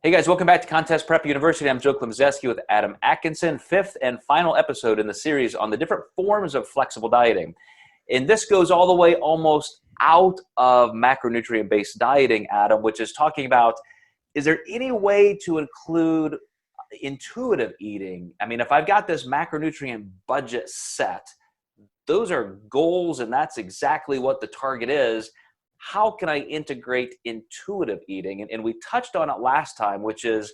Hey guys, welcome back to Contest Prep University. I'm Joe Klemczewski with Adam Atkinson, fifth and final episode in the series on the different forms of flexible dieting. And this goes all the way almost out of macronutrient-based dieting, Adam, which is talking about, is there any way to include intuitive eating? I mean, if I've got this macronutrient budget set, those are goals and that's exactly what the target is. How can I integrate intuitive eating? And we touched on it last time, which is,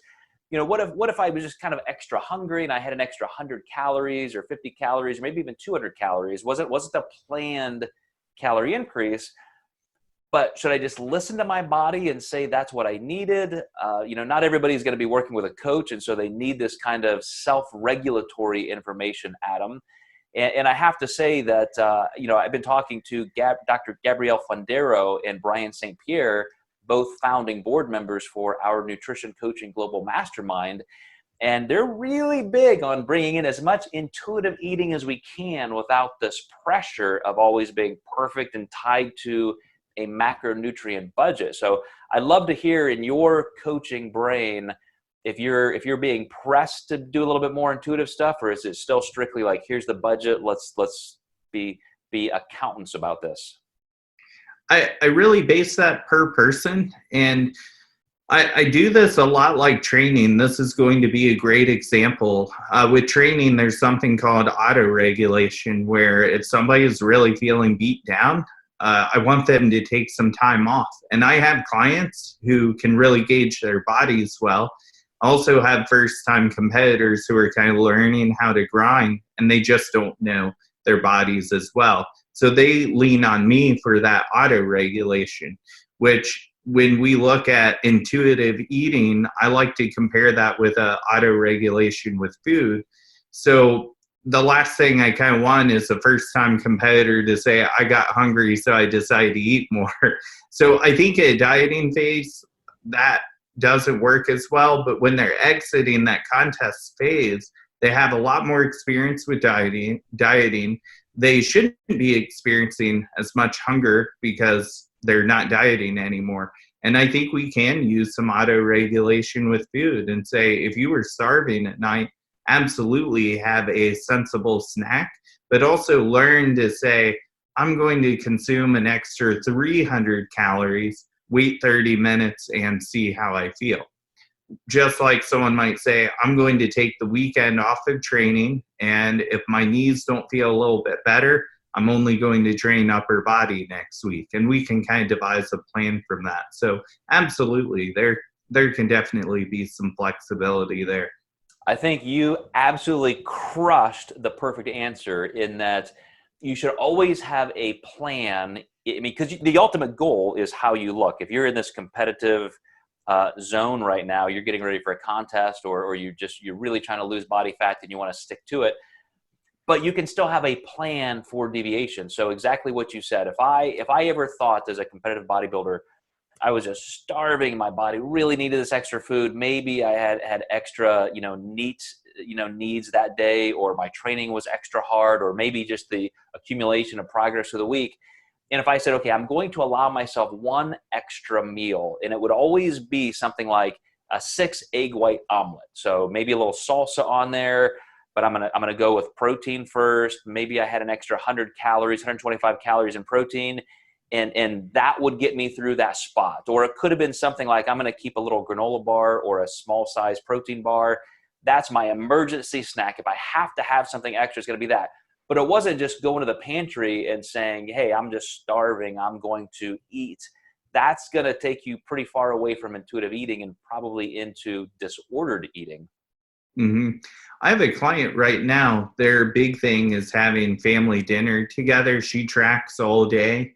you know, what if I was just kind of extra hungry and I had an extra 100 calories or 50 calories, or maybe even 200 calories? Wasn't a planned calorie increase, but should I just listen to my body and say that's what I needed? You know, not everybody's going to be working with a coach, and so they need this kind of self-regulatory information, Adam. And I have to say that, you know, I've been talking to Dr. Gabrielle Fundero and Brian St. Pierre, both founding board members for our Nutrition Coaching Global Mastermind. And they're really big on bringing in as much intuitive eating as we can without this pressure of always being perfect and tied to a macronutrient budget. So I'd love to hear in your coaching brain, if you're being pressed to do a little bit more intuitive stuff, or is it still strictly like, here's the budget, let's be accountants about this? I really base that per person, and I do this a lot like training. This is going to be a great example. With training, there's something called auto-regulation, where if somebody is really feeling beat down, I want them to take some time off. And I have clients who can really gauge their bodies well. Also have first-time competitors who are kind of learning how to grind, and they just don't know their bodies as well. So they lean on me for that auto-regulation, which when we look at intuitive eating, I like to compare that with auto-regulation with food. So the last thing I kind of want is a first-time competitor to say, I got hungry, so I decided to eat more. So I think a dieting phase, that doesn't work as well, but when they're exiting that contest phase, they have a lot more experience with dieting. They shouldn't be experiencing as much hunger because they're not dieting anymore. And I think we can use some auto-regulation with food and say, if you were starving at night, absolutely have a sensible snack, but also learn to say, I'm going to consume an extra 300 calories, wait 30 minutes and see how I feel. Just like someone might say, I'm going to take the weekend off of training, and if my knees don't feel a little bit better, I'm only going to train upper body next week. And we can kind of devise a plan from that. So absolutely, there can definitely be some flexibility there. I think you absolutely crushed the perfect answer in that you should always have a plan. I mean, because the ultimate goal is how you look. If you're in this competitive zone right now, you're getting ready for a contest, or you're really trying to lose body fat and you want to stick to it, but you can still have a plan for deviation. So exactly what you said. If I ever thought as a competitive bodybuilder, I was just starving, my body really needed this extra food, maybe I had extra, needs that day, or my training was extra hard, or maybe just the accumulation of progress for the week. And if I said, okay, I'm going to allow myself one extra meal, and it would always be something like a 6 egg white omelet. So maybe a little salsa on there, but I'm gonna go with protein first. Maybe I had an extra 100 calories, 125 calories in protein, and that would get me through that spot. Or it could have been something like, I'm gonna keep a little granola bar or a small size protein bar. That's my emergency snack. If I have to have something extra, it's gonna be that. But it wasn't just going to the pantry and saying, hey, I'm just starving, I'm going to eat. That's going to take you pretty far away from intuitive eating and probably into disordered eating. Mm-hmm. I have a client right now. Their big thing is having family dinner together. She tracks all day,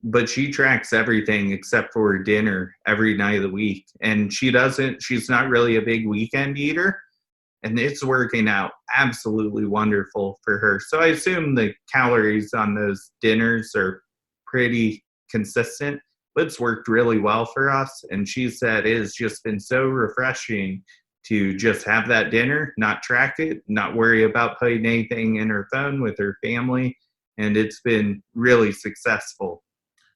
but she tracks everything except for dinner every night of the week. And she's not really a big weekend eater. And it's working out absolutely wonderful for her. So I assume the calories on those dinners are pretty consistent, but it's worked really well for us. And she said it has just been so refreshing to just have that dinner, not track it, not worry about putting anything in her phone with her family. And it's been really successful.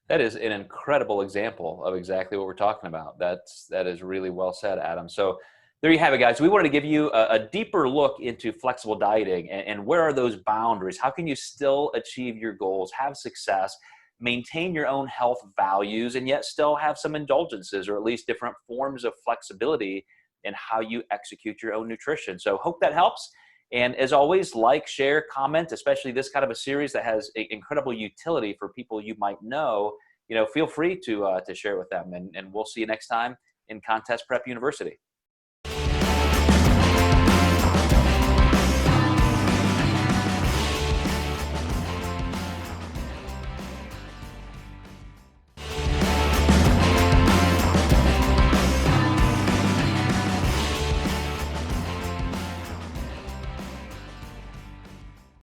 That is an incredible example of exactly what we're talking about. That is really well said, Adam. So there you have it, guys. We wanted to give you a deeper look into flexible dieting and where are those boundaries? How can you still achieve your goals, have success, maintain your own health values, and yet still have some indulgences or at least different forms of flexibility in how you execute your own nutrition. So hope that helps. And as always, like, share, comment, especially this kind of a series that has incredible utility for people you might know. Feel free to share with them. And we'll see you next time in Contest Prep University.